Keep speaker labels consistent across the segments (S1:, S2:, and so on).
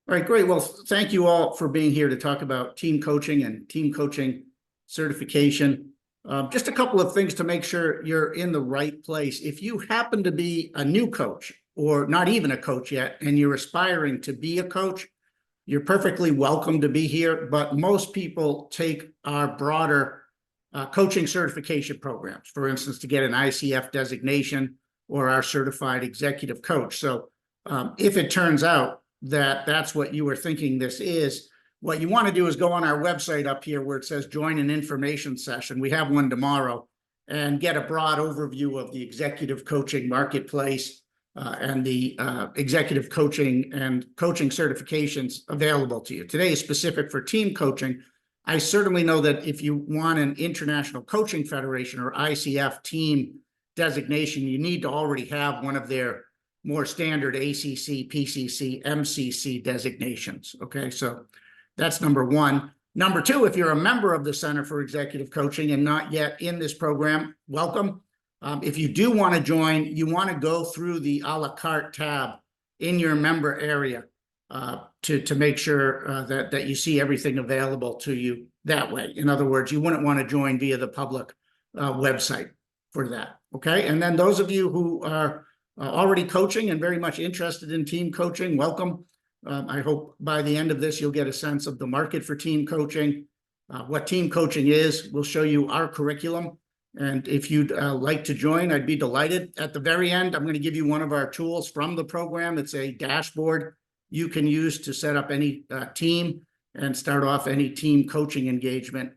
S1: All right, great. Well, thank you all for being here to talk about team coaching and team coaching certification. Just a couple of things to make sure you're in the right place. If you happen to be a new coach or not even a coach yet, and you're aspiring to be a coach, you're perfectly welcome to be here. But most people take our broader coaching certification programs, for instance, to get an ICF designation or our certified executive coach. So if it turns out that that's what you were thinking this is, what you want to do is go on our website up here where it says join an information session. We have one tomorrow, and get a broad overview of the executive coaching marketplace and the executive coaching and coaching certifications available to you. Today is specific for team coaching. I certainly know that if you want an International Coaching Federation or ICF team designation, you need to already have one of their more standard ACC, PCC, MCC designations. Okay, so that's number one. Number two, if you're a member of the Center for Executive Coaching and not yet in this program, welcome. If you do want to join, you want to go through the a la carte tab in your member area to make sure that you see everything available to you that way. In other words, you wouldn't want to join via the public website for that. Okay, and then those of you who are already coaching and very much interested in team coaching, welcome. I hope by the end of this, you'll get a sense of the market for team coaching, what team coaching is. We'll show you our curriculum. And if you'd like to join, I'd be delighted. At the very end, I'm going to give you one of our tools from the program. It's a dashboard you can use to set up any team and start off any team coaching engagement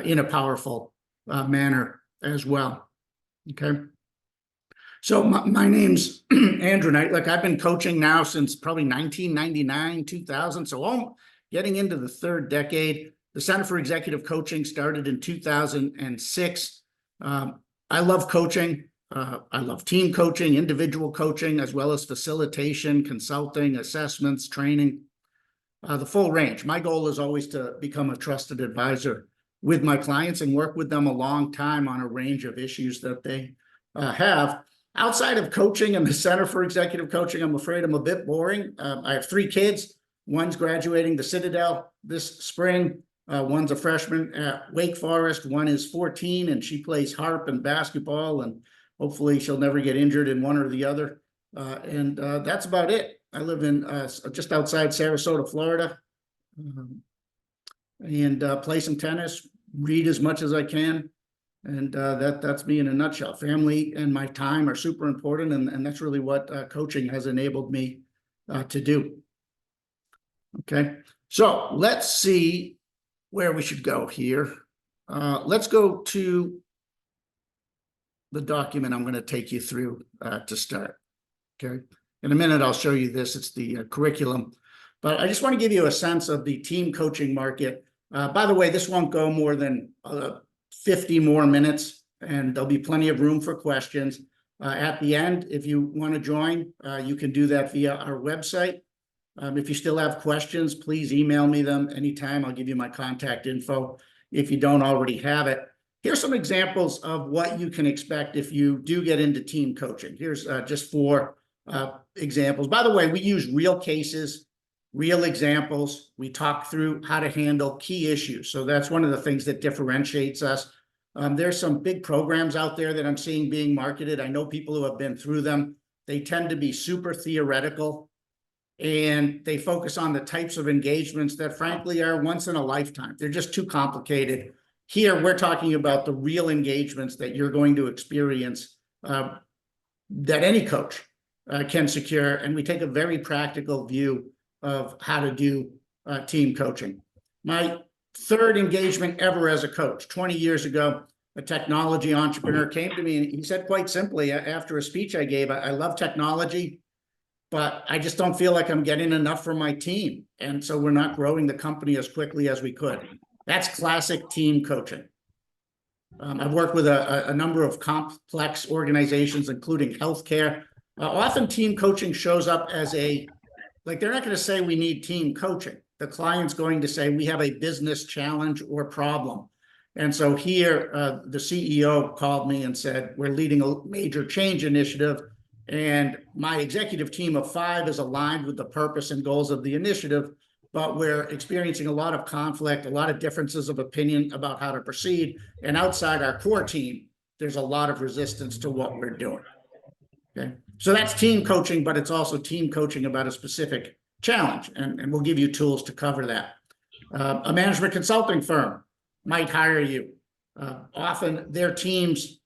S1: in a powerful manner as well. Okay. So my name's Andrew Knight. Like, I've been coaching now since probably 1999, 2000. So I'm getting into the third decade. The Center for Executive Coaching started in 2006. I love coaching. I love team coaching, individual coaching, as well as facilitation, consulting, assessments, training, the full range. My goal is always to become a trusted advisor with my clients and work with them a long time on a range of issues that they have. Outside of coaching and the Center for Executive Coaching, I'm afraid I'm a bit boring. I have 3 kids. One's graduating the Citadel this spring. One's a freshman at Wake Forest. One is 14, and she plays harp and basketball, and hopefully she'll never get injured in one or the other. And that's about it. I live in just outside Sarasota, Florida, and play some tennis, read as much as I can. And that's me in a nutshell. Family and my time are super important, and that's really what coaching has enabled me to do. Okay, so let's see where we should go here. Let's go to the document I'm going to take you through to start. Okay, in a minute I'll show you this. It's the curriculum, but I just want to give you a sense of the team coaching market. By the way, this won't go more than 50 more minutes, and there'll be plenty of room for questions. At the end, if you want to join, you can do that via our website. If you still have questions, please email me them anytime. I'll give you my contact info if you don't already have it. Here's some examples of what you can expect if you do get into team coaching. Here's just 4 examples. By the way, we use real cases, real examples. We talk through how to handle key issues. So that's one of the things that differentiates us. There's some big programs out there that I'm seeing being marketed. I know people who have been through them. They tend to be super theoretical, and they focus on the types of engagements that frankly are once in a lifetime. They're just too complicated. Here, we're talking about the real engagements that you're going to experience that any coach can secure. And we take a very practical view of how to do team coaching. My third engagement ever as a coach, 20 years ago, a technology entrepreneur came to me and he said quite simply after a speech I gave, I love technology, but I just don't feel like I'm getting enough from my team. And so we're not growing the company as quickly as we could. That's classic team coaching. I've worked with a number of complex organizations, including healthcare. Often team coaching shows up as like they're not going to say we need team coaching. The client's going to say we have a business challenge or problem. And so here, the CEO called me and said, we're leading a major change initiative, And my executive team of 5 is aligned with the purpose and goals of the initiative, but we're experiencing a lot of conflict, a lot of differences of opinion about how to proceed. And outside our core team, there's a lot of resistance to what we're doing. Okay, so that's team coaching, but it's also team coaching about a specific challenge, and we'll give you tools to cover that. A management consulting firm might hire you. Often their teams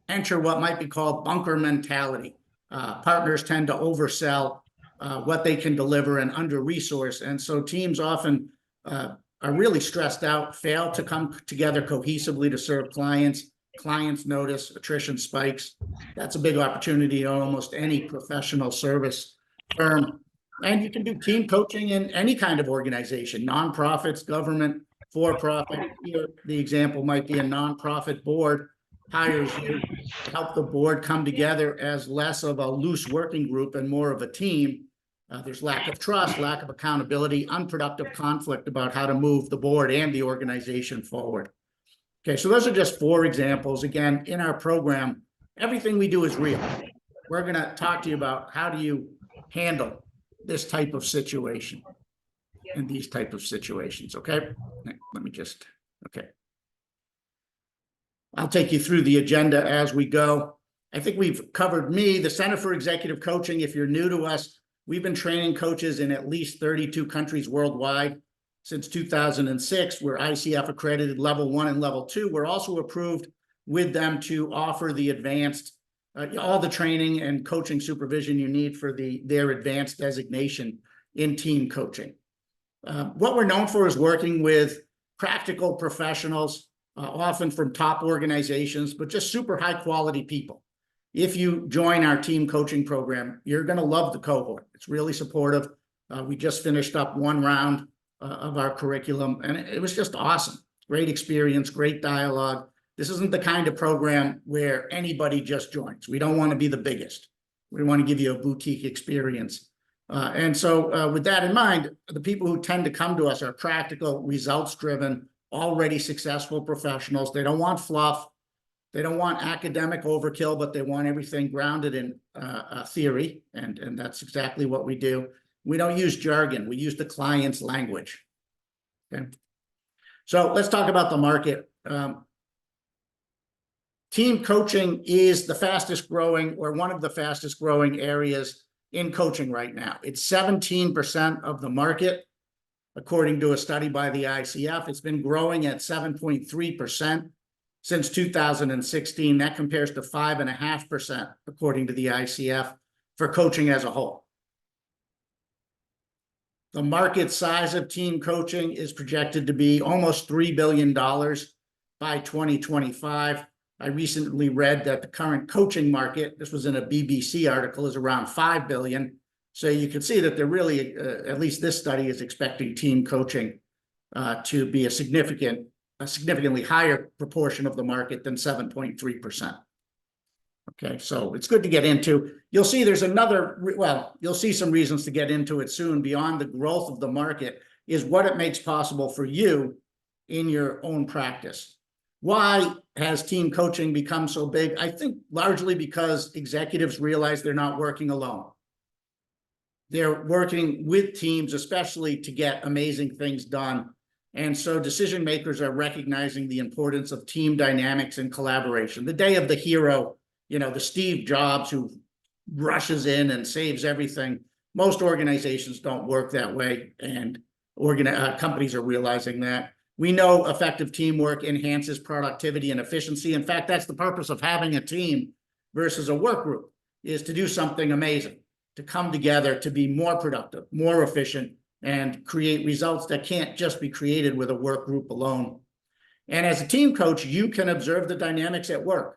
S1: enter what might be called bunker mentality. Partners tend to oversell what they can deliver and under-resource, and so teams often are really stressed out, fail to come together cohesively to serve clients. Clients notice, attrition spikes. That's a big opportunity in almost any professional service firm. And you can do team coaching in any kind of organization, nonprofits, government, for-profit. Here, the example might be a nonprofit board hires you to help the board come together as less of a loose working group and more of a team. There's lack of trust, lack of accountability, unproductive conflict about how to move the board and the organization forward. Okay, so those are just 4 examples. Again, in our program, everything we do is real. We're going to talk to you about how do you handle this type of situation and these type of situations, okay? Let me just, okay. I'll take you through the agenda as we go. I think we've covered the Center for Executive Coaching. If you're new to us, we've been training coaches in at least 32 countries worldwide. Since 2006, we're ICF accredited level 1 and level 2. We're also approved with them to offer the advanced, all the training and coaching supervision you need for their advanced designation in team coaching. What we're known for is working with practical professionals, often from top organizations, but just super high quality people. If you join our team coaching program, you're going to love the cohort. It's really supportive. We just finished up 1 round of our curriculum, and it was just awesome. Great experience, great dialogue. This isn't the kind of program where anybody just joins. We don't want to be the biggest. We want to give you a boutique experience. And so with that in mind, the people who tend to come to us are practical, results-driven, already successful professionals. They don't want fluff. They don't want academic overkill, but they want everything grounded in theory, and that's exactly what we do. We don't use jargon. We use the client's language. Okay. So let's talk about the market. Team coaching is the fastest growing, or one of the fastest growing areas in coaching right now. It's 17% of the market, according to a study by the ICF. It's been growing at 7.3% since 2016. That compares to 5.5%, according to the ICF, for coaching as a whole. The market size of team coaching is projected to be almost $3 billion by 2025. I recently read that the current coaching market, this was in a BBC article, is around $5 billion. So you can see that they're really, at least this study is expecting team coaching to be a significantly higher proportion of the market than 7.3%. Okay, so it's good to get into. You'll see there's you'll see some reasons to get into it soon. Beyond the growth of the market is what it makes possible for you in your own practice. Why has team coaching become so big? I think largely because executives realize they're not working alone. They're working with teams, especially to get amazing things done. And so decision makers are recognizing the importance of team dynamics and collaboration. The day of the hero, the Steve Jobs who rushes in and saves everything. Most organizations don't work that way, and companies are realizing that. We know effective teamwork enhances productivity and efficiency. In fact, that's the purpose of having a team versus a work group, is to do something amazing, to come together, to be more productive, more efficient, and create results that can't just be created with a work group alone. And as a team coach, you can observe the dynamics at work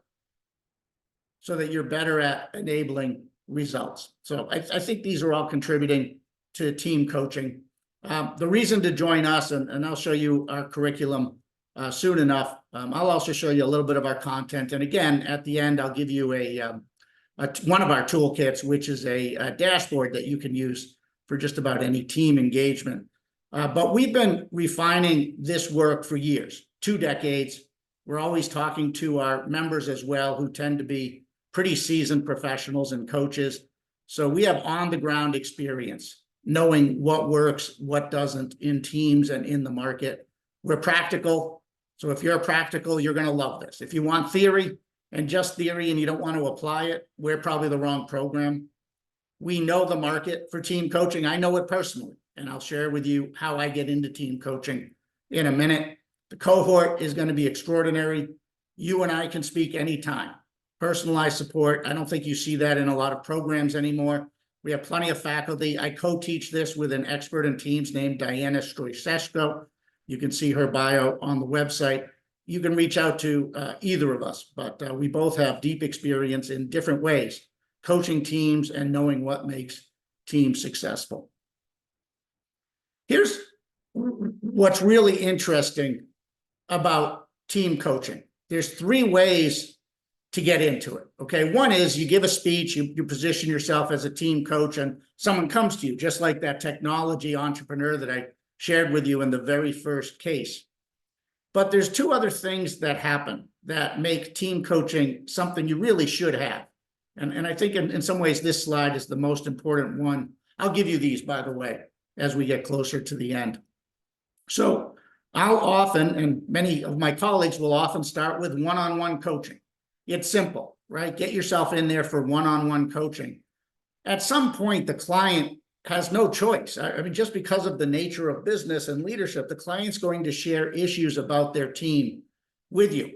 S1: so that you're better at enabling results. So I think these are all contributing to team coaching. The reason to join us, and I'll show you our curriculum soon enough. I'll also show you a little bit of our content. And again, at the end, I'll give you one of our toolkits, which is a dashboard that you can use for just about any team engagement. But we've been refining this work for years, 2 decades. We're always talking to our members as well, who tend to be pretty seasoned professionals and coaches. So we have on-the-ground experience, knowing what works, what doesn't in teams and in the market. We're practical. So if you're practical, you're going to love this. If you want theory and just theory and you don't want to apply it, we're probably the wrong program. We know the market for team coaching. I know it personally, and I'll share with you how I get into team coaching in a minute. The cohort is going to be extraordinary. You and I can speak anytime. Personalized support. I don't think you see that in a lot of programs anymore. We have plenty of faculty. I co-teach this with an expert in teams named Diana Stroysesko. You can see her bio on the website. You can reach out to either of us, but we both have deep experience in different ways, coaching teams and knowing what makes teams successful. Here's what's really interesting about team coaching. There's three ways to get into it, okay? One is you give a speech, you position yourself as a team coach, and someone comes to you, just like that technology entrepreneur that I shared with you in the very first case. But there's two other things that happen that make team coaching something you really should have. And I think in some ways this slide is the most important one. I'll give you these, by the way, as we get closer to the end. So I'll often, and many of my colleagues will often start with one-on-one coaching. It's simple, right? Get yourself in there for one-on-one coaching. At some point, the client has no choice. I mean, just because of the nature of business and leadership, the client's going to share issues about their team with you.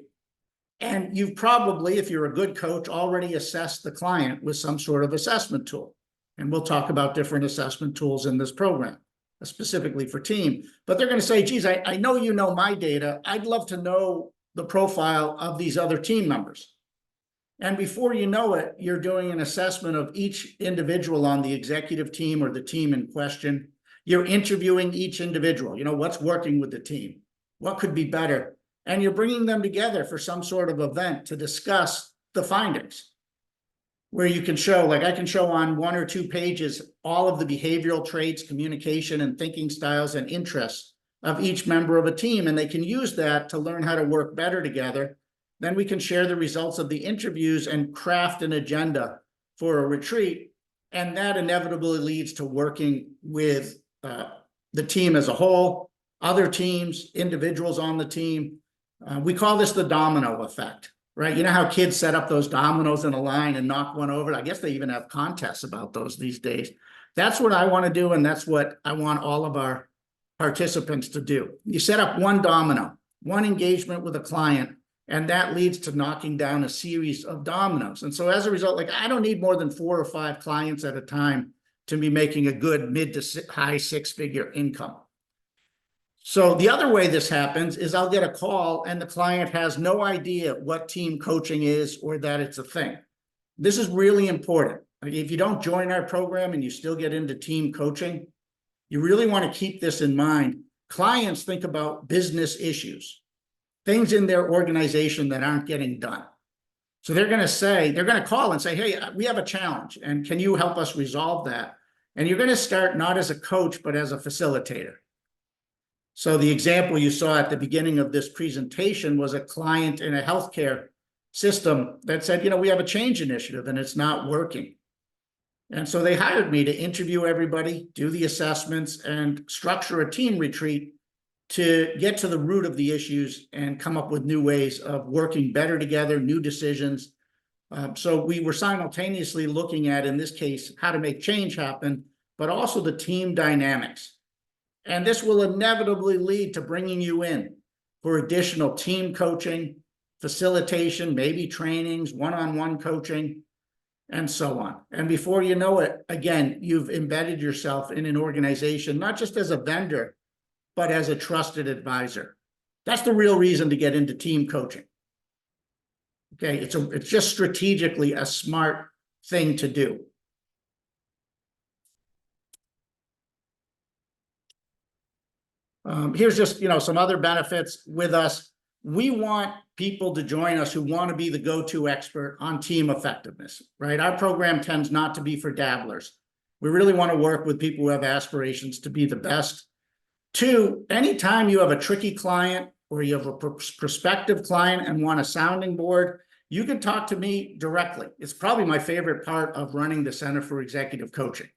S1: And you've probably, if you're a good coach, already assessed the client with some sort of assessment tool. And we'll talk about different assessment tools in this program, specifically for team. But they're going to say, geez, I know you know my data. I'd love to know the profile of these other team members. And before you know it, you're doing an assessment of each individual on the executive team or the team in question. You're interviewing each individual. You know, what's working with the team? What could be better? And you're bringing them together for some sort of event to discuss the findings, where you can show, like I can show on 1 or 2 pages, all of the behavioral traits, communication and thinking styles and interests of each member of a team. And they can use that to learn how to work better together. Then we can share the results of the interviews and craft an agenda for a retreat. And that inevitably leads to working with the team as a whole, other teams, individuals on the team. We call this the domino effect, right? You know how kids set up those dominoes in a line and knock one over? I guess they even have contests about those these days. That's what I want to do, and that's what I want all of our participants to do. You set up one domino, one engagement with a client, and that leads to knocking down a series of dominoes. And so as a result, like I don't need more than 4 or 5 clients at a time to be making a good mid to high 6-figure income. So the other way this happens is I'll get a call and the client has no idea what team coaching is or that it's a thing. This is really important. If you don't join our program and you still get into team coaching, you really want to keep this in mind. Clients think about business issues, things in their organization that aren't getting done. So they're going to call and say, hey, we have a challenge and can you help us resolve that? And you're going to start not as a coach, but as a facilitator. So the example you saw at the beginning of this presentation was a client in a healthcare system that said, you know, we have a change initiative and it's not working. And so they hired me to interview everybody, do the assessments, and structure a team retreat to get to the root of the issues and come up with new ways of working better together, new decisions. So we were simultaneously looking at, in this case, how to make change happen, but also the team dynamics. And this will inevitably lead to bringing you in for additional team coaching, facilitation, maybe trainings, one-on-one coaching, and so on. And before you know it, again, you've embedded yourself in an organization, not just as a vendor, but as a trusted advisor. That's the real reason to get into team coaching. Okay, it's just strategically a smart thing to do. Here's just, some other benefits with us. We want people to join us who want to be the go-to expert on team effectiveness, right? Our program tends not to be for dabblers. We really want to work with people who have aspirations to be the best. 2, anytime you have a tricky client or you have a prospective client and want a sounding board, you can talk to me directly. It's probably my favorite part of running the Center for Executive Coaching.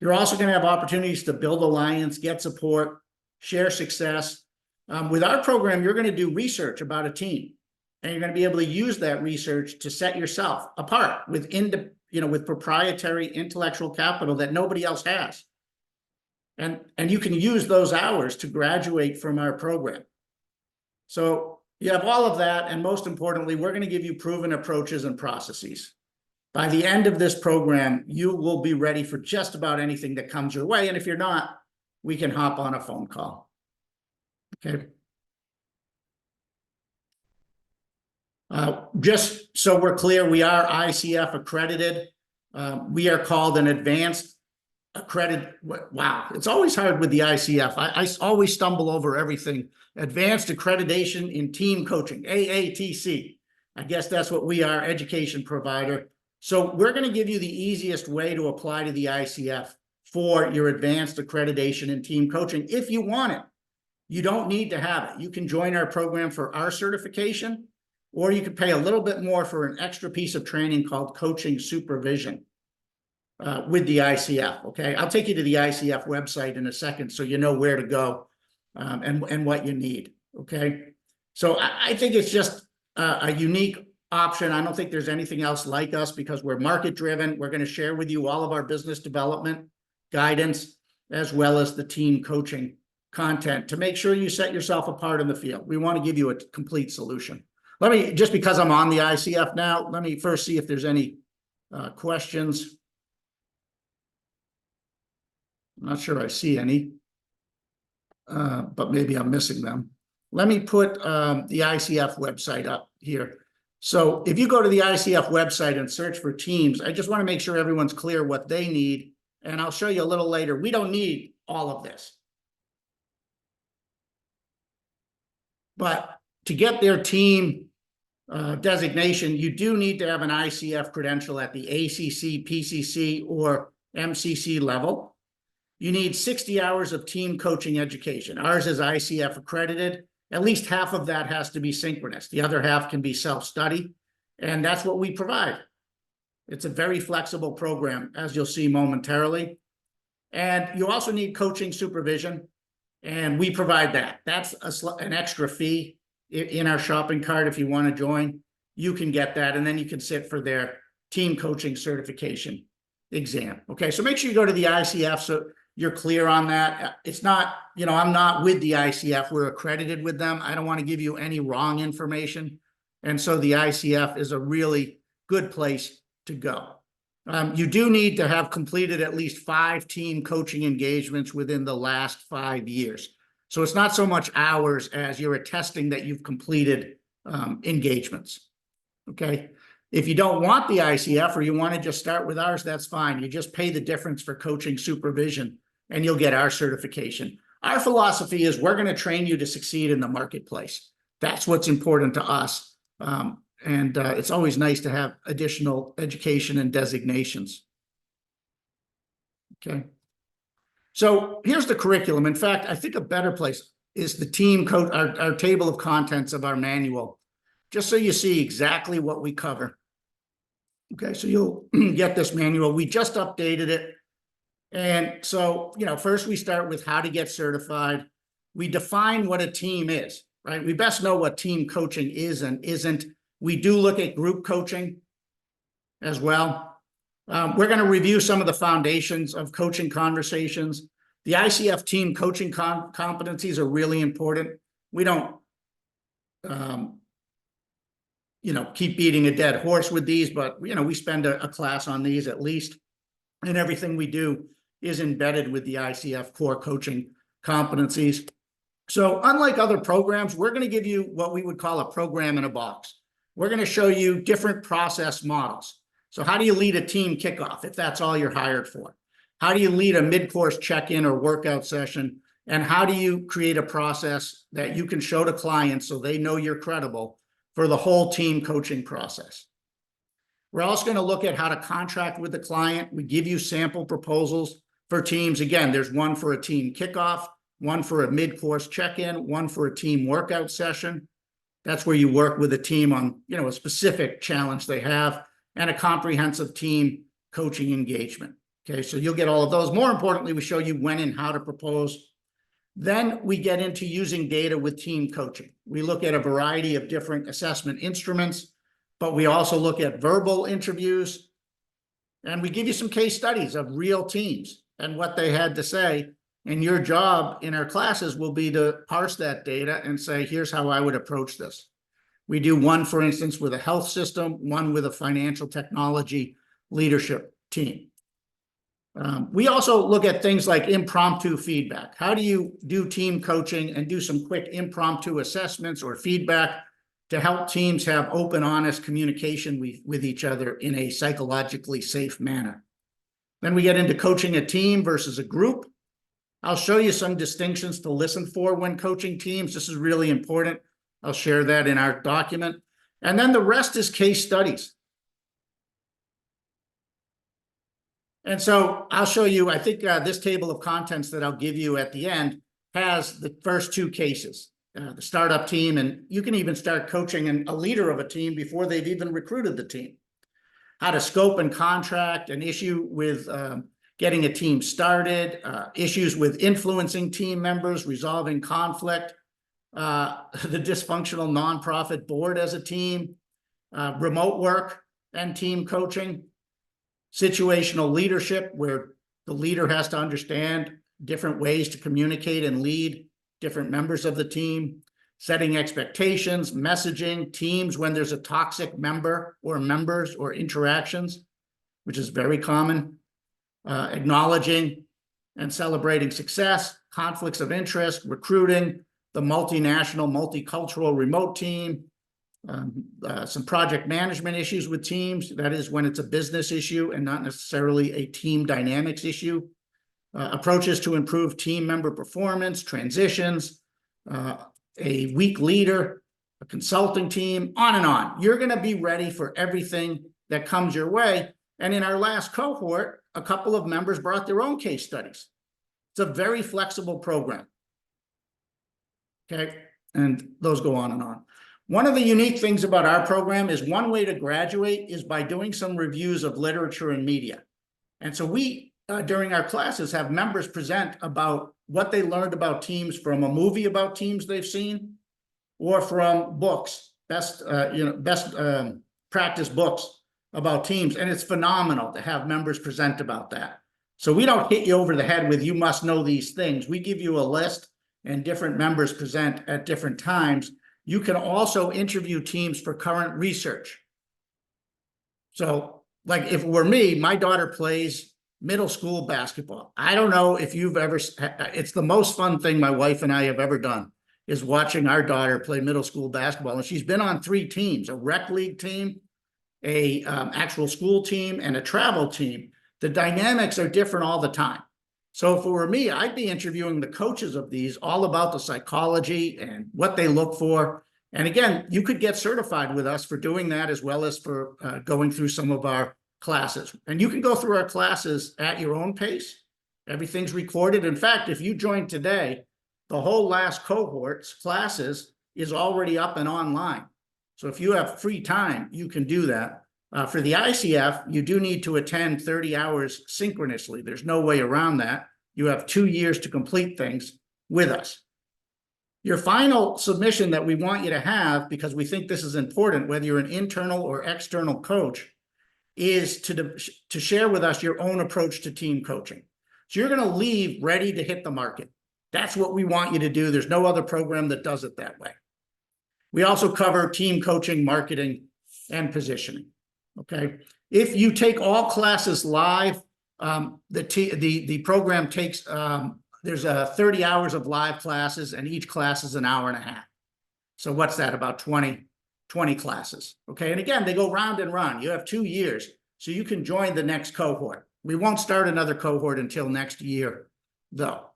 S1: You're also going to have opportunities to build alliance, get support, share success. With our program, you're going to do research about a team, and you're going to be able to use that research to set yourself apart with proprietary intellectual capital that nobody else has. And you can use those hours to graduate from our program. So you have all of that, and most importantly, we're going to give you proven approaches and processes. By the end of this program, you will be ready for just about anything that comes your way. And if you're not, we can hop on a phone call. Okay. Just so we're clear, we are ICF accredited. We are called an advanced accredited. Wow, it's always hard with the ICF. I always stumble over everything. Advanced Accreditation in Team Coaching, AATC. I guess that's what we are, education provider. So we're going to give you the easiest way to apply to the ICF for your advanced accreditation in team coaching if you want it. You don't need to have it. You can join our program for our certification, or you could pay a little bit more for an extra piece of training called coaching supervision with the ICF. Okay, I'll take you to the ICF website in a second so you know where to go and what you need. Okay, so I think it's just a unique option. I don't think there's anything else like us because we're market driven. We're going to share with you all of our business development guidance as well as the team coaching content to make sure you set yourself apart in the field. We want to give you a complete solution. Let me, just because I'm on the ICF now, let me first see if there's any questions. I'm not sure I see any, but maybe I'm missing them. Let me put the ICF website up here. So if you go to the ICF website and search for teams, I just want to make sure everyone's clear what they need. And I'll show you a little later. We don't need all of this. But to get their team designation, you do need to have an ICF credential at the ACC, PCC, or MCC level. You need 60 hours of team coaching education. Ours is ICF accredited. At least half of that has to be synchronous. The other half can be self-study, and that's what we provide. It's a very flexible program, as you'll see momentarily. And you also need coaching supervision, and we provide that. That's an extra fee in our shopping cart. If you want to join, you can get that, and then you can sit for their team coaching certification exam. Okay, so make sure you go to the ICF so you're clear on that. It's not, I'm not with the ICF. We're accredited with them. I don't want to give you any wrong information. And so the ICF is a really good place to go. You do need to have completed at least 5 team coaching engagements within the last 5 years. So it's not so much hours as you're attesting that you've completed engagements. Okay. If you don't want the ICF or you want to just start with ours, that's fine. You just pay the difference for coaching supervision and you'll get our certification. Our philosophy is we're going to train you to succeed in the marketplace. That's what's important to us. It's always nice to have additional education and designations. Okay. So here's the curriculum. In fact, I think a better place is the team code, our table of contents of our manual, just so you see exactly what we cover. Okay, so you'll get this manual. We just updated it. And so, first we start with how to get certified. We define what a team is, right? We best know what team coaching is and isn't. We do look at group coaching as well. We're going to review some of the foundations of coaching conversations. The ICF team coaching competencies are really important. We don't, keep beating a dead horse with these, but, we spend a class on these at least. And everything we do is embedded with the ICF core coaching competencies. So unlike other programs, we're going to give you what we would call a program in a box. We're going to show you different process models. So how do you lead a team kickoff if that's all you're hired for? How do you lead a mid-course check-in or workout session? And how do you create a process that you can show to clients so they know you're credible for the whole team coaching process? We're also going to look at how to contract with the client. We give you sample proposals for teams. Again, there's one for a team kickoff, one for a mid-course check-in, one for a team workout session. That's where you work with a team on, a specific challenge they have, and a comprehensive team coaching engagement. Okay, so you'll get all of those. More importantly, we show you when and how to propose. Then we get into using data with team coaching. We look at a variety of different assessment instruments, but we also look at verbal interviews, and we give you some case studies of real teams and what they had to say. And your job in our classes will be to parse that data and say, here's how I would approach this. We do one, for instance, with a health system, one with a financial technology leadership team. We also look at things like impromptu feedback. How do you do team coaching and do some quick impromptu assessments or feedback to help teams have open, honest communication with each other in a psychologically safe manner? Then we get into coaching a team versus a group. I'll show you some distinctions to listen for when coaching teams. This is really important. I'll share that in our document. And then the rest is case studies. And so I'll show you, I think this table of contents that I'll give you at the end has the first two cases, the startup team, and you can even start coaching a leader of a team before they've even recruited the team. How to scope and contract, an issue with getting a team started, issues with influencing team members, resolving conflict, the dysfunctional nonprofit board as a team, remote work and team coaching, situational leadership, where the leader has to understand different ways to communicate and lead different members of the team, setting expectations, messaging, teams when there's a toxic member or members or interactions, which is very common, acknowledging and celebrating success, conflicts of interest, recruiting, the multinational, multicultural remote team, some project management issues with teams. That is when it's a business issue and not necessarily a team dynamics issue. Approaches to improve team member performance, transitions, a weak leader, a consulting team, on and on. You're going to be ready for everything that comes your way. And in our last cohort, a couple of members brought their own case studies. It's a very flexible program. Okay, and those go on and on. One of the unique things about our program is one way to graduate is by doing some reviews of literature and media. And so we, during our classes, have members present about what they learned about teams from a movie about teams they've seen, or from books, best practice books about teams. And it's phenomenal to have members present about that. So we don't hit you over the head with, you must know these things. We give you a list and different members present at different times. You can also interview teams for current research. So like if it were me, my daughter plays middle school basketball. I don't know if you've ever, it's the most fun thing my wife and I have ever done, is watching our daughter play middle school basketball. And she's been on 3 teams, a rec league team, a actual school team, and a travel team. The dynamics are different all the time. So if it were me, I'd be interviewing the coaches of these all about the psychology and what they look for. And again, you could get certified with us for doing that, as well as for going through some of our classes. And you can go through our classes at your own pace. Everything's recorded. In fact, if you joined today, the whole last cohort's classes is already up and online. So if you have free time, you can do that. For the ICF, you do need to attend 30 hours synchronously. There's no way around that. You have 2 years to complete things with us. Your final submission that we want you to have, because we think this is important, whether you're an internal or external coach, is to share with us your own approach to team coaching. So you're going to leave ready to hit the market. That's what we want you to do. There's no other program that does it that way. We also cover team coaching, marketing, and positioning. Okay. If you take all classes live, the program takes, there's 30 hours of live classes, and each class is an hour and a half. So what's that? About 20 classes. Okay. And again, they go round and round. You have 2 years, so you can join the next cohort. We won't start another cohort until next year, though.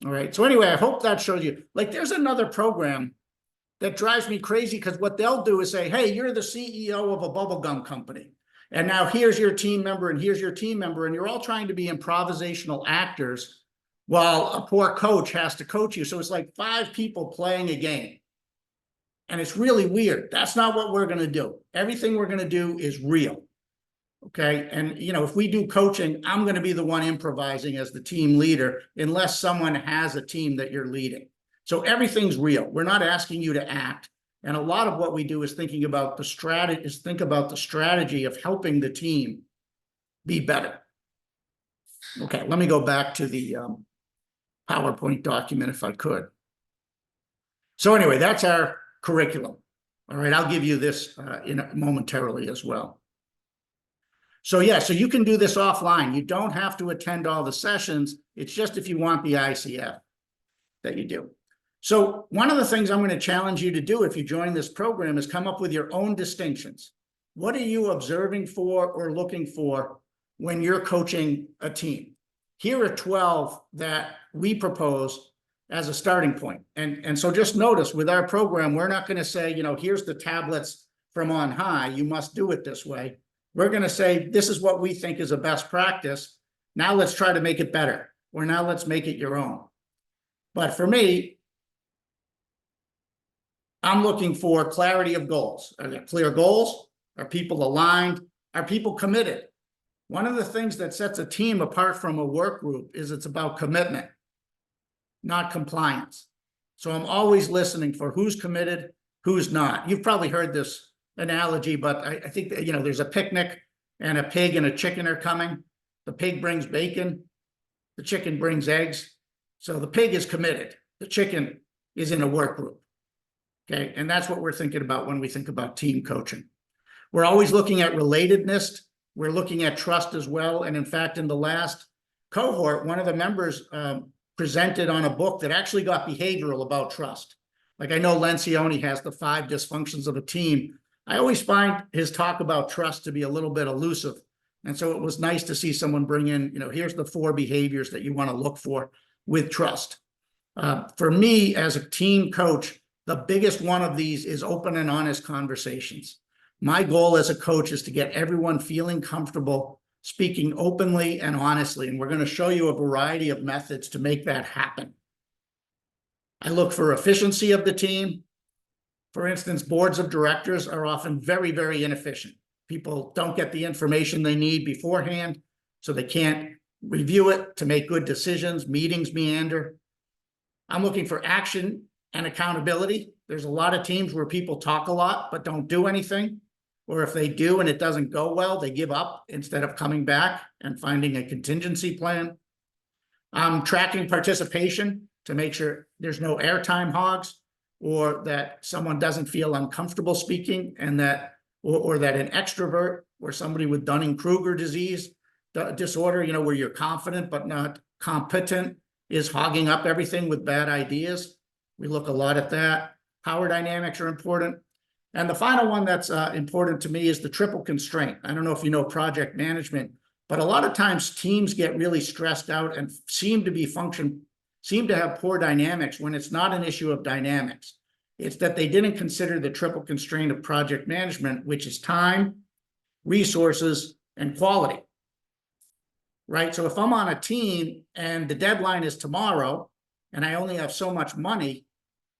S1: All right. So anyway, I hope that shows you. Like, there's another program that drives me crazy, because what they'll do is say, hey, you're the CEO of a bubblegum company, and now here's your team member, and here's your team member, and you're all trying to be improvisational actors while a poor coach has to coach you. So it's like 5 people playing a game. And it's really weird. That's not what we're going to do. Everything we're going to do is real. Okay. And, if we do coaching, I'm going to be the one improvising as the team leader, unless someone has a team that you're leading. So everything's real. We're not asking you to act. And a lot of what we do is think about the strategy of helping the team be better. Okay. Let me go back to the PowerPoint document if I could. So anyway, that's our curriculum. All right. I'll give you this momentarily as well. So yeah, so you can do this offline. You don't have to attend all the sessions. It's just if you want the ICF that you do. So one of the things I'm going to challenge you to do if you join this program is come up with your own distinctions. What are you observing for or looking for when you're coaching a team? Here are 12 that we propose as a starting point. And so just notice with our program, we're not going to say, here's the tablets from on high. You must do it this way. We're going to say, this is what we think is a best practice. Now let's try to make it better, or now let's make it your own. But for me, I'm looking for clarity of goals. Are there clear goals? Are people aligned? Are people committed? One of the things that sets a team apart from a work group is it's about commitment, not compliance. So I'm always listening for who's committed, who's not. You've probably heard this analogy, but I think that, there's a picnic and a pig and a chicken are coming. The pig brings bacon. The chicken brings eggs. So the pig is committed. The chicken is in a work group. Okay. And that's what we're thinking about when we think about team coaching. We're always looking at relatedness. We're looking at trust as well. And in fact, in the last cohort, one of the members presented on a book that actually got behavioral about trust. Like I know Lencioni has the 5 dysfunctions of a team. I always find his talk about trust to be a little bit elusive. And so it was nice to see someone bring in, here's the 4 behaviors that you want to look for with trust. For me, as a team coach, the biggest one of these is open and honest conversations. My goal as a coach is to get everyone feeling comfortable speaking openly and honestly. And we're going to show you a variety of methods to make that happen. I look for efficiency of the team. For instance, boards of directors are often very, very inefficient. People don't get the information they need beforehand, so they can't review it to make good decisions. Meetings meander. I'm looking for action and accountability. There's a lot of teams where people talk a lot but don't do anything. Or if they do and it doesn't go well, they give up instead of coming back and finding a contingency plan. I'm tracking participation to make sure there's no airtime hogs, or that someone doesn't feel uncomfortable speaking, and that or that an extrovert or somebody with Dunning-Kruger disease disorder, where you're confident but not competent, is hogging up everything with bad ideas. We look a lot at that. Power dynamics are important. And the final one that's important to me is the triple constraint. I don't know if you know project management, but a lot of times teams get really stressed out and seem to have poor dynamics when it's not an issue of dynamics. It's that they didn't consider the triple constraint of project management, which is time, resources, and quality. Right? So if I'm on a team and the deadline is tomorrow and I only have so much money,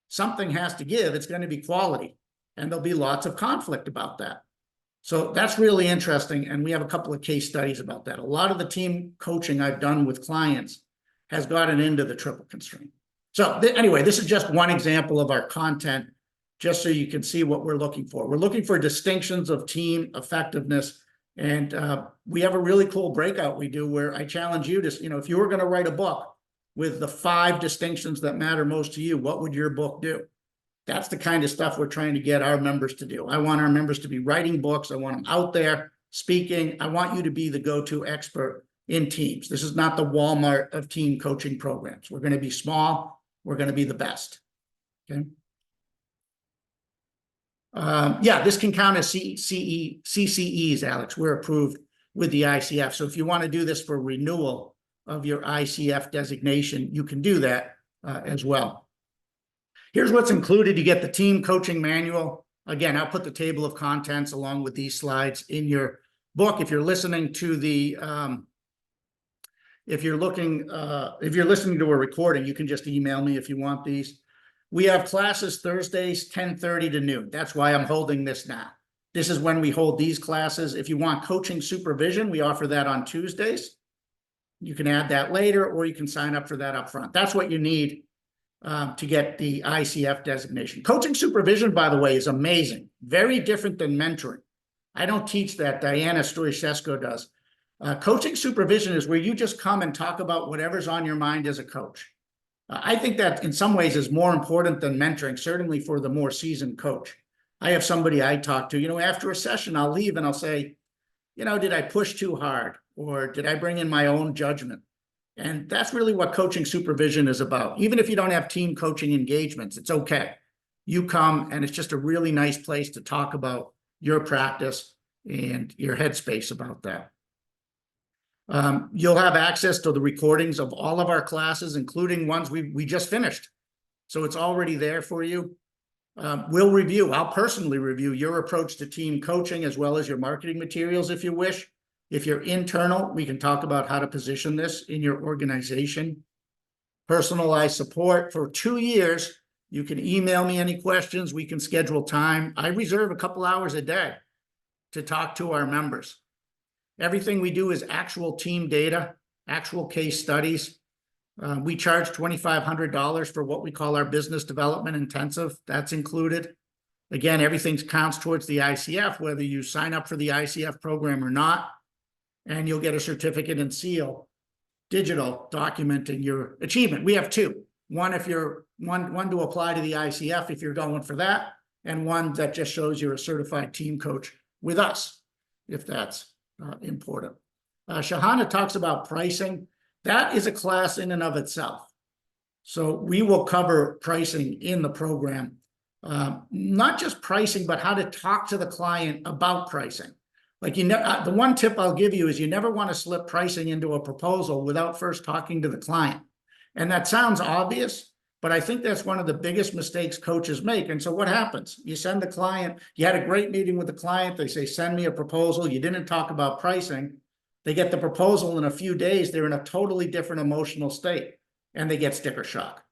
S1: something has to give. It's going to be quality. And there'll be lots of conflict about that. So that's really interesting. And we have a couple of case studies about that. A lot of the team coaching I've done with clients has gotten into the triple constraint. So anyway, this is just one example of our content, just so you can see what we're looking for. We're looking for distinctions of team effectiveness. And we have a really cool breakout we do where I challenge you to, if you were going to write a book with the 5 distinctions that matter most to you, what would your book do? That's the kind of stuff we're trying to get our members to do. I want our members to be writing books. I want them out there speaking. I want you to be the go-to expert in teams. This is not the Walmart of team coaching programs. We're going to be small. We're going to be the best. Okay. This can count as CCEs, Alex. We're approved with the ICF. So if you want to do this for renewal of your ICF designation, you can do that as well. Here's what's included. You get the team coaching manual. Again, I'll put the table of contents along with these slides in your book. If you're listening to the, if you're listening to a recording, you can just email me if you want these. We have classes Thursdays, 10:30 to noon. That's why I'm holding this now. This is when we hold these classes. If you want coaching supervision, we offer that on Tuesdays. You can add that later, or you can sign up for that up front. That's what you need to get the ICF designation. Coaching supervision, by the way, is amazing. Very different than mentoring. I don't teach that. Diana Stoichescu does. Coaching supervision is where you just come and talk about whatever's on your mind as a coach. I think that in some ways is more important than mentoring, certainly for the more seasoned coach. I have somebody I talk to, after a session, I'll leave and I'll say, did I push too hard? Or did I bring in my own judgment? And that's really what coaching supervision is about. Even if you don't have team coaching engagements, it's okay. You come and it's just a really nice place to talk about your practice and your headspace about that. You'll have access to the recordings of all of our classes, including ones we just finished. So it's already there for you. I'll personally review your approach to team coaching as well as your marketing materials if you wish. If you're internal, we can talk about how to position this in your organization. Personalized support for 2 years. You can email me any questions. We can schedule time. I reserve a couple hours a day to talk to our members. Everything we do is actual team data, actual case studies. We charge $2,500 for what we call our business development intensive. That's included. Again, everything counts towards the ICF, whether you sign up for the ICF program or not. And you'll get a certificate and seal, digital, documenting your achievement. We have two. One if you're one to apply to the ICF if you're going for that, and one that just shows you're a certified team coach with us, if that's important. Shahana talks about pricing. That is a class in and of itself. So we will cover pricing in the program, not just pricing, but how to talk to the client about pricing. Like the one tip I'll give you is you never want to slip pricing into a proposal without first talking to the client. And that sounds obvious, but I think that's one of the biggest mistakes coaches make. And so what happens? You send the client, you had a great meeting with the client, they say, send me a proposal. You didn't talk about pricing. They get the proposal in a few days, they're in a totally different emotional state and they get sticker shock.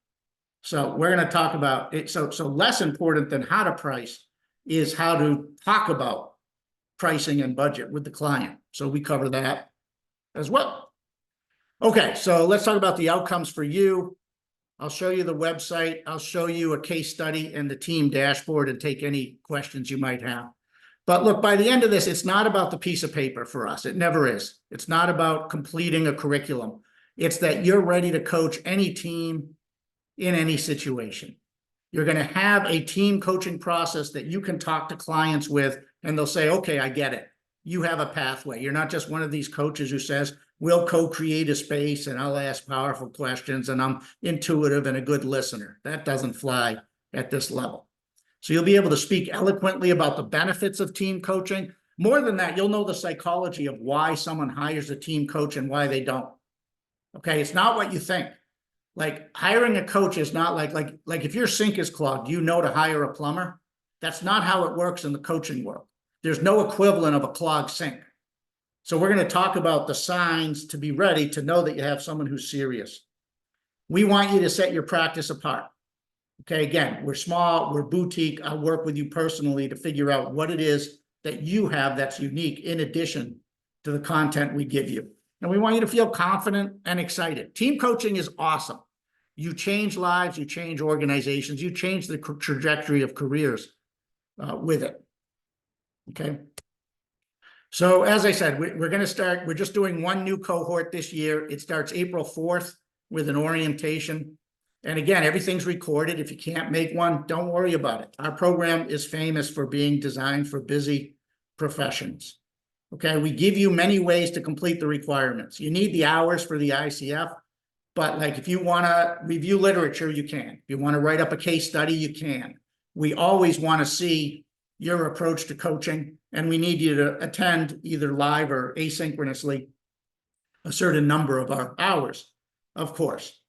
S1: So we're going to talk about it. So less important than how to price is how to talk about pricing and budget with the client. So we cover that as well. Okay, so let's talk about the outcomes for you. I'll show you the website. I'll show you a case study and the team dashboard and take any questions you might have. But look, by the end of this, it's not about the piece of paper for us. It never is. It's not about completing a curriculum. It's that you're ready to coach any team in any situation. You're going to have a team coaching process that you can talk to clients with, and they'll say, okay, I get it. You have a pathway. You're not just one of these coaches who says, we'll co-create a space and I'll ask powerful questions and I'm intuitive and a good listener. That doesn't fly at this level. So you'll be able to speak eloquently about the benefits of team coaching. More than that, you'll know the psychology of why someone hires a team coach and why they don't. Okay, it's not what you think. Like hiring a coach is not like if your sink is clogged, you know to hire a plumber. That's not how it works in the coaching world. There's no equivalent of a clogged sink. So we're going to talk about the signs to be ready to know that you have someone who's serious. We want you to set your practice apart. Okay, again, we're small, we're boutique. I'll work with you personally to figure out what it is that you have that's unique in addition to the content we give you. And we want you to feel confident and excited. Team coaching is awesome. You change lives, you change organizations, you change the trajectory of careers with it. Okay. So as I said, we're going to start, we're just doing one new cohort this year. It starts April 4th with an orientation. And again, everything's recorded. If you can't make one, don't worry about it. Our program is famous for being designed for busy professions. Okay, we give you many ways to complete the requirements. You need the hours for the ICF, but like if you want to review literature, you can. If you want to write up a case study, you can. We always want to see your approach to coaching, and we need you to attend either live or asynchronously a certain number of our hours, of course.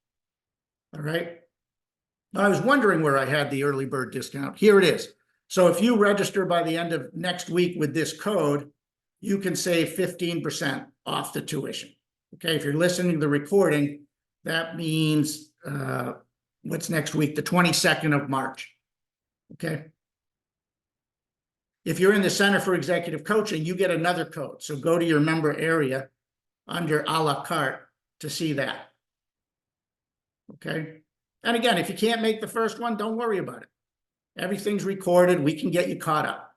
S1: All right. I was wondering where I had the early bird discount. Here it is. So if you register by the end of next week with this code, you can save 15% off the tuition. Okay, if you're listening to the recording, that means what's next week? The 22nd of March. Okay. If you're in the Center for Executive Coaching, you get another code. So go to your member area under a la carte to see that. Okay. And again, if you can't make the first one, don't worry about it. Everything's recorded. We can get you caught up.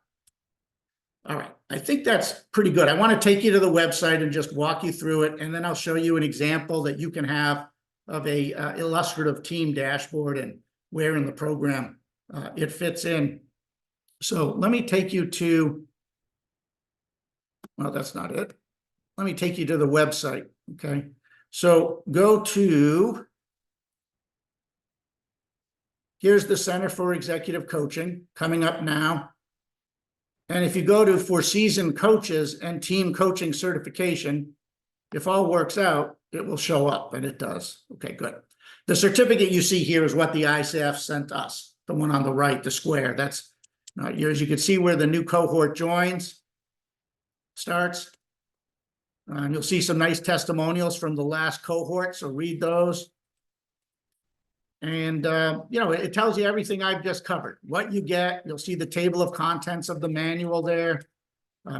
S1: All right. I think that's pretty good. I want to take you to the website and just walk you through it. And then I'll show you an example that you can have of a illustrative team dashboard and where in the program it fits in. So let me take you to, well, that's not it. Let me take you to the website. Okay. So go to, here's the Center for Executive Coaching coming up now. And if you go to for seasoned coaches and team coaching certification, if all works out, it will show up, and it does. Okay, good. The certificate you see here is what the ICF sent us, the one on the right, the square. That's not yours. You can see where the new cohort starts. And you'll see some nice testimonials from the last cohort, so read those. And, you know, it tells you everything I've just covered, what you get. You'll see the table of contents of the manual there.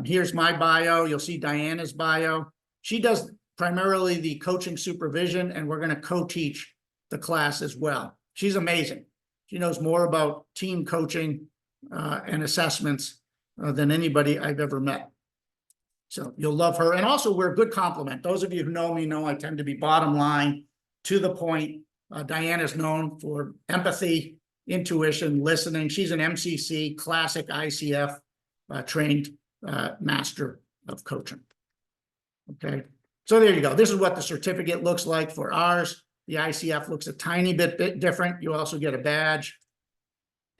S1: Here's my bio. You'll see Diana's bio. She does primarily the coaching supervision, and we're going to co-teach the class as well. She's amazing. She knows more about team coaching and assessments than anybody I've ever met. So you'll love her. And also, we're a good complement. Those of you who know me know I tend to be bottom line, to the point. Diana's known for empathy, intuition, listening. She's an MCC, classic ICF trained master of coaching. Okay, so there you go. This is what the certificate looks like for ours. The ICF looks a tiny bit different. You also get a badge.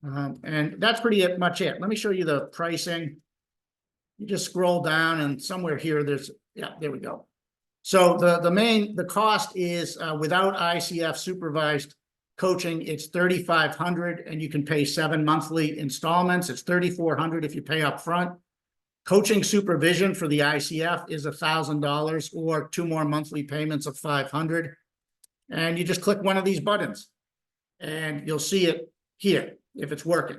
S1: And that's pretty much it. Let me show you the pricing. You just scroll down, and somewhere here, there's, yeah, there we go. So the cost is without ICF supervised coaching, it's $3,500, and you can pay 7 monthly installments. It's $3,400 if you pay up front. Coaching supervision for the ICF is $1,000 or 2 more monthly payments of $500. And you just click one of these buttons and you'll see it here if it's working.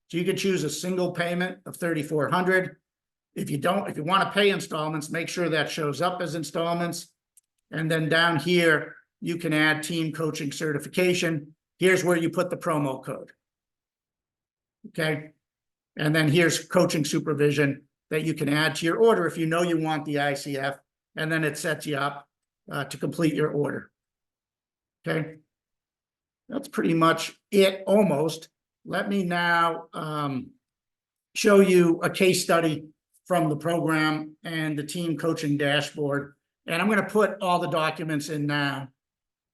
S1: So you can choose a single payment of $3,400. If you want to pay installments, make sure that shows up as installments. And then down here, you can add team coaching certification. Here's where you put the promo code. Okay. And then here's coaching supervision that you can add to your order if you know you want the ICF, and then it sets you up to complete your order. Okay. That's pretty much it, almost. Let me now show you a case study from the program and the team coaching dashboard. And I'm going to put all the documents in now,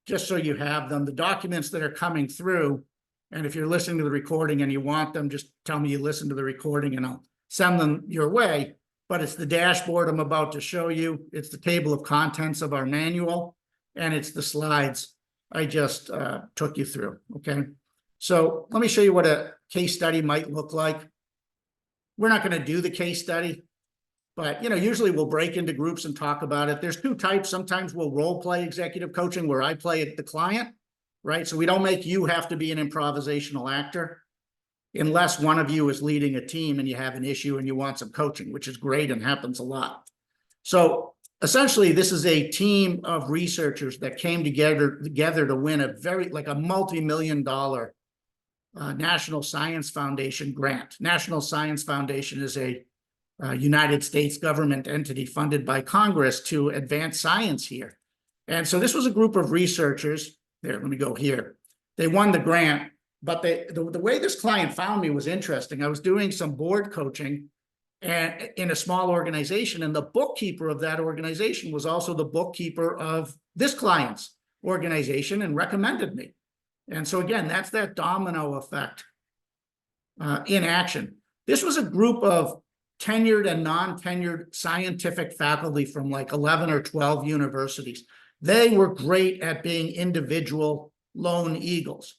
S1: just so you have them. The documents that are coming through, and if you're listening to the recording and you want them, just tell me you listen to the recording and I'll send them your way. But it's the dashboard I'm about to show you. It's the table of contents of our manual, and it's the slides I just took you through, okay? So let me show you what a case study might look like. We're not going to do the case study, but, you know, usually we'll break into groups and talk about it. There's 2 types. Sometimes we'll role play executive coaching where I play the client, right? So we don't make you have to be an improvisational actor unless one of you is leading a team and you have an issue and you want some coaching, which is great and happens a lot. So essentially, this is a team of researchers that came together to win a multi-million-dollar National Science Foundation grant. National Science Foundation is a United States government entity funded by Congress to advance science here. And so this was a group of researchers. There, let me go here. They won the grant, but the way this client found me was interesting. I was doing some board coaching and in a small organization, and the bookkeeper of that organization was also the bookkeeper of this client's organization and recommended me. And so again, that's that domino effect in action. This was a group of tenured and non-tenured scientific faculty from like 11 or 12 universities. They were great at being individual lone eagles.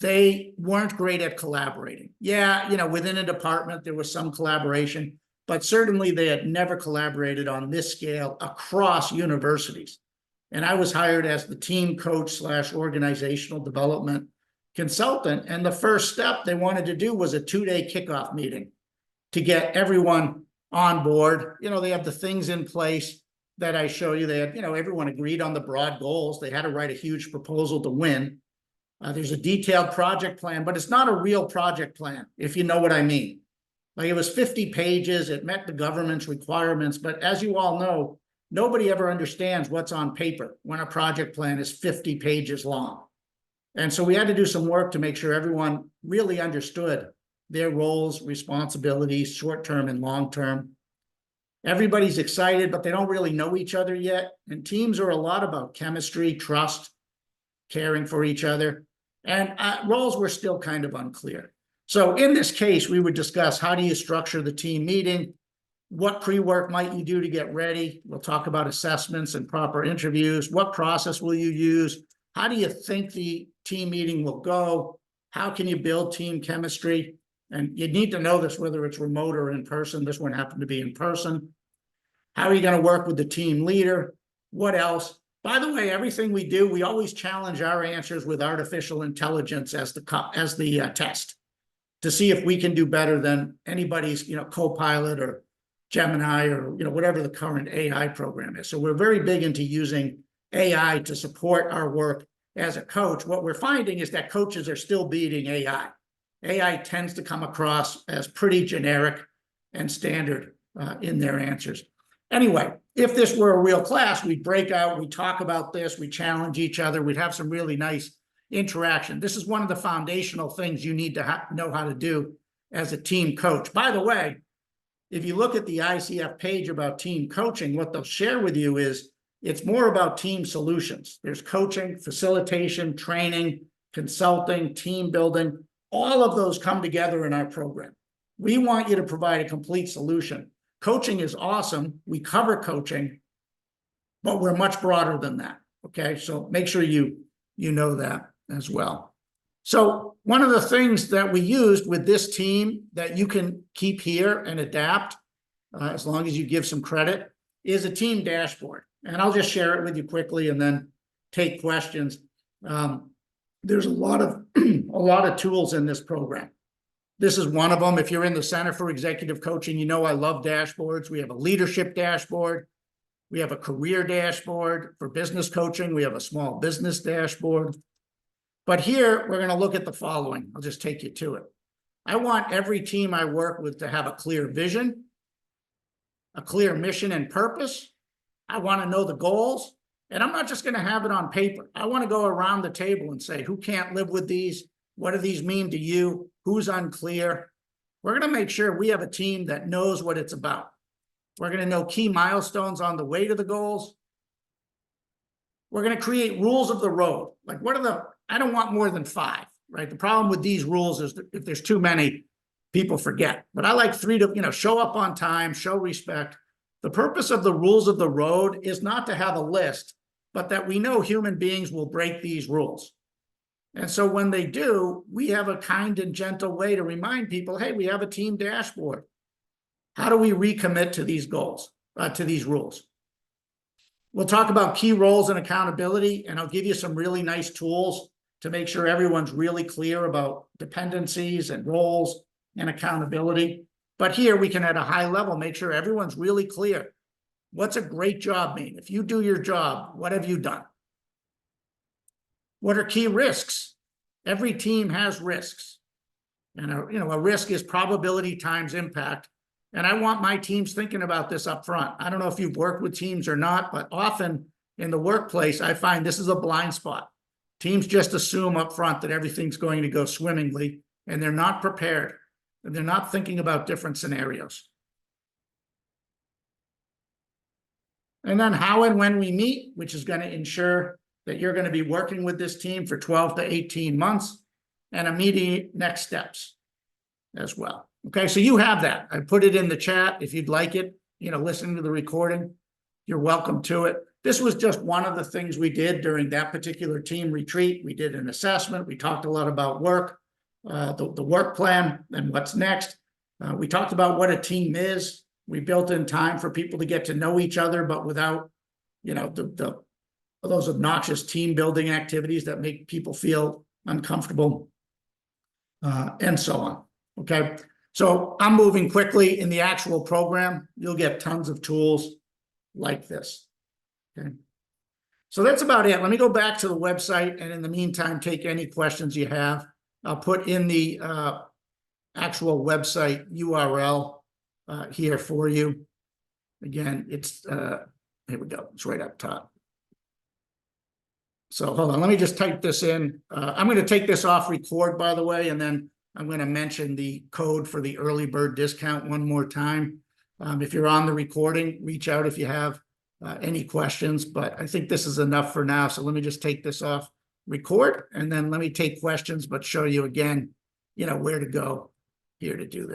S1: They weren't great at collaborating. Yeah, you know, within a department, there was some collaboration, but certainly they had never collaborated on this scale across universities. And I was hired as the team coach / organizational development consultant. And the first step they wanted to do was a 2-day kickoff meeting to get everyone on board. They have the things in place that I show you. They had, everyone agreed on the broad goals. They had to write a huge proposal to win. There's a detailed project plan, but it's not a real project plan, if you know what I mean. Like, it was 50 pages. It met the government's requirements. But as you all know, nobody ever understands what's on paper when a project plan is 50 pages long. And so we had to do some work to make sure everyone really understood their roles, responsibilities, short-term and long-term. Everybody's excited, but they don't really know each other yet. And teams are a lot about chemistry, trust, caring for each other. And roles were still kind of unclear. So in this case, we would discuss, how do you structure the team meeting? What pre-work might you do to get ready? We'll talk about assessments and proper interviews. What process will you use? How do you think the team meeting will go? How can you build team chemistry? And you need to know this, whether it's remote or in person. This one happened to be in person. How are you going to work with the team leader? What else? By the way, everything we do, we always challenge our answers with artificial intelligence as the test, to see if we can do better than anybody's, Copilot or Gemini or, whatever the current AI program is. So we're very big into using AI to support our work as a coach. What we're finding is that coaches are still beating AI. AI tends to come across as pretty generic and standard in their answers. Anyway, if this were a real class, we'd break out, we'd talk about this, we challenge each other, we'd have some really nice interaction. This is one of the foundational things you need to know how to do as a team coach. By the way, if you look at the ICF page about team coaching, what they'll share with you is it's more about team solutions. There's coaching, facilitation, training, consulting, team building. All of those come together in our program. We want you to provide a complete solution. Coaching is awesome. We cover coaching, but we're much broader than that. Okay, so make sure you know that as well. So one of the things that we used with this team that you can keep here and adapt, as long as you give some credit, is a team dashboard. And I'll just share it with you quickly and then take questions. There's a lot of tools in this program. This is one of them. If you're in the Center for Executive Coaching, you know I love dashboards. We have a leadership dashboard. We have a career dashboard. For business coaching, we have a small business dashboard. But here, we're going to look at the following. I'll just take you to it. I want every team I work with to have a clear vision, a clear mission and purpose. I want to know the goals. And I'm not just going to have it on paper. I want to go around the table and say, who can't live with these? What do these mean to you? Who's unclear? We're going to make sure we have a team that knows what it's about. We're going to know key milestones on the way to the goals. We're going to create rules of the road. Like, I don't want more than 5, right? The problem with these rules is that if there's too many, people forget. But I like 3 to, show up on time, show respect. The purpose of the rules of the road is not to have a list, but that we know human beings will break these rules. And so when they do, we have a kind and gentle way to remind people, hey, we have a team dashboard. How do we recommit to these goals, to these rules? We'll talk about key roles and accountability, and I'll give you some really nice tools to make sure everyone's really clear about dependencies and roles and accountability. But here we can, at a high level, make sure everyone's really clear. What's a great job mean? If you do your job, what have you done? What are key risks? Every team has risks. And a risk is probability times impact. And I want my teams thinking about this up front. I don't know if you've worked with teams or not, but often in the workplace, I find this is a blind spot. Teams just assume up front that everything's going to go swimmingly, and they're not prepared, and they're not thinking about different scenarios. And then how and when we meet, which is going to ensure that you're going to be working with this team for 12 to 18 months, and immediate next steps as well. Okay, so you have that. I put it in the chat. If you'd like it, listening to the recording, you're welcome to it. This was just one of the things we did during that particular team retreat. We did an assessment. We talked a lot about work, the work plan and what's next. We talked about what a team is. We built in time for people to get to know each other, but without, those obnoxious team building activities that make people feel uncomfortable, and so on. Okay, so I'm moving quickly in the actual program. You'll get tons of tools like this. Okay, so that's about it. Let me go back to the website, and in the meantime, take any questions you have. I'll put in the actual website URL here for you. Again, it's here we go. It's right up top. So hold on, let me just type this in. I'm going to take this off record, by the way, and then I'm going to mention the code for the early bird discount one more time. If you're on the recording, reach out if you have any questions, but I think this is enough for now. So let me just take this off record, and then let me take questions, but show you again, where to go here to do this.